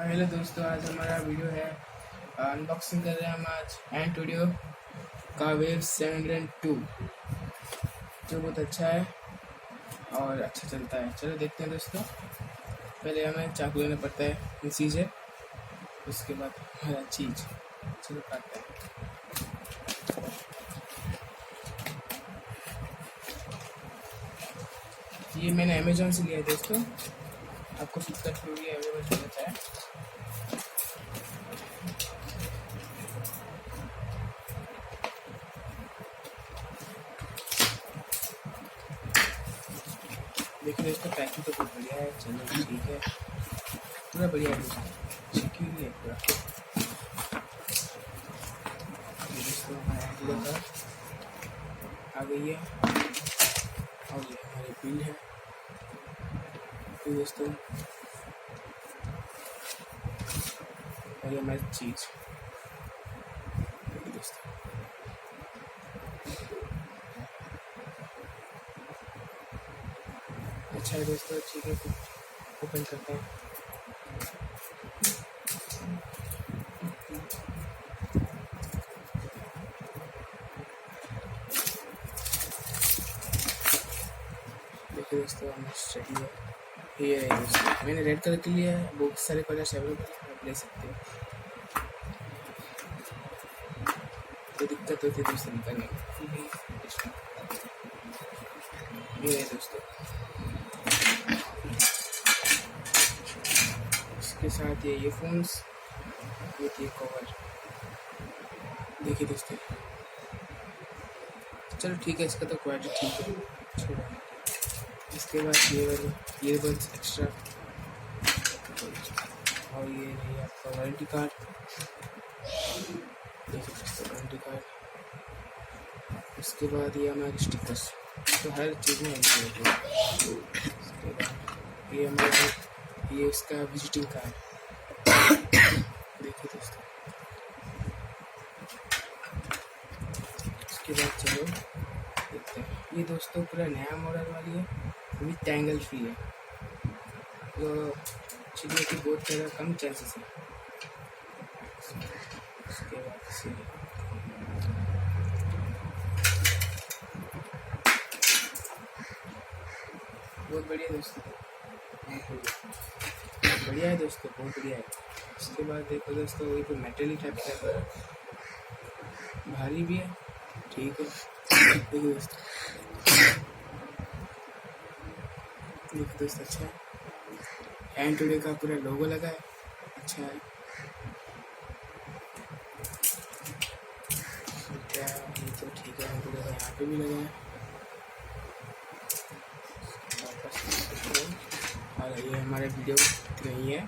Hello दोस्तों, आज हमारा वीडियो है अनबॉक्सिंग कर रहे हैं हम आज एंट ऑडियो का वेव 702 जो बहुत अच्छा है और अच्छा चलता है। चलो देखते हैं दोस्तों। पहले हमें चाकू लेना पड़ता है, ये चीज़ है, उसके बाद हरा चीज़। चलो काटते हैं। ये मैंने अमेजोन से लिया है दोस्तों, आपको फ्लिपकार्ट पर भी अवेलेबल हो जाता है। देखिए दोस्तों, पैकिंग तो बहुत बढ़िया है। चलो ठीक है, पूरा बढ़िया है दोस्तों, सिक्योर है पूरा। दोस्तों हमारा एंट आ गई है और ये हमारी बिल है। तो दोस्तों और ये हमारी चीज़ दोस्तों। अच्छा है दोस्तों, ठीक है, ओपन करते हैं। देखिए दोस्तों, हम स्टडी है ये है दोस्तों। मैंने रेड कलर के लिए है, बहुत सारे कलर्स अवेलेबल है, आप ले सकते हो। तो दिक्कत होती है दोस्तों निकालने में। ये है दोस्तों, इसके साथ ये ईयरफोन्स, ये कवर। देखिए दोस्तों, चलो ठीक है, इसका तो क्वालिटी ठीक है, छोड़ो। इसके बाद ये वाले ईयरबड्स एक्स्ट्रा और ये नहीं आपका वारंटी कार्ड। देखिए दोस्तों, वारंटी कार्ड। उसके बाद ये हमारे स्टिकर्स, तो हर चीज़ में होती है। उसके बाद ये हमारे ये इसका विजिटिंग कार्ड। देखिए दोस्तों, उसके बाद चलो देखते हैं। ये दोस्तों पूरा नया मॉडल वाली है, विथ टैंगल फ्री है, तो चिड़िया की बहुत ज़्यादा कम चांसेस है। उसके बाद से बहुत बढ़िया दोस्तों, बढ़िया है दोस्तों, बहुत बढ़िया है। उसके बाद देखो दोस्तों, वही तो मेटल टाइप का भारी भी है, ठीक है। देखिए दोस्तों, देखिए दोस्तों, अच्छा है। एंट ऑडियो का पूरा लोगो लगा है, अच्छा है। क्या ये तो ठीक है, एंट ऑडियो का यहाँ पे भी लगा है। और ये हमारे वीडियो नहीं है।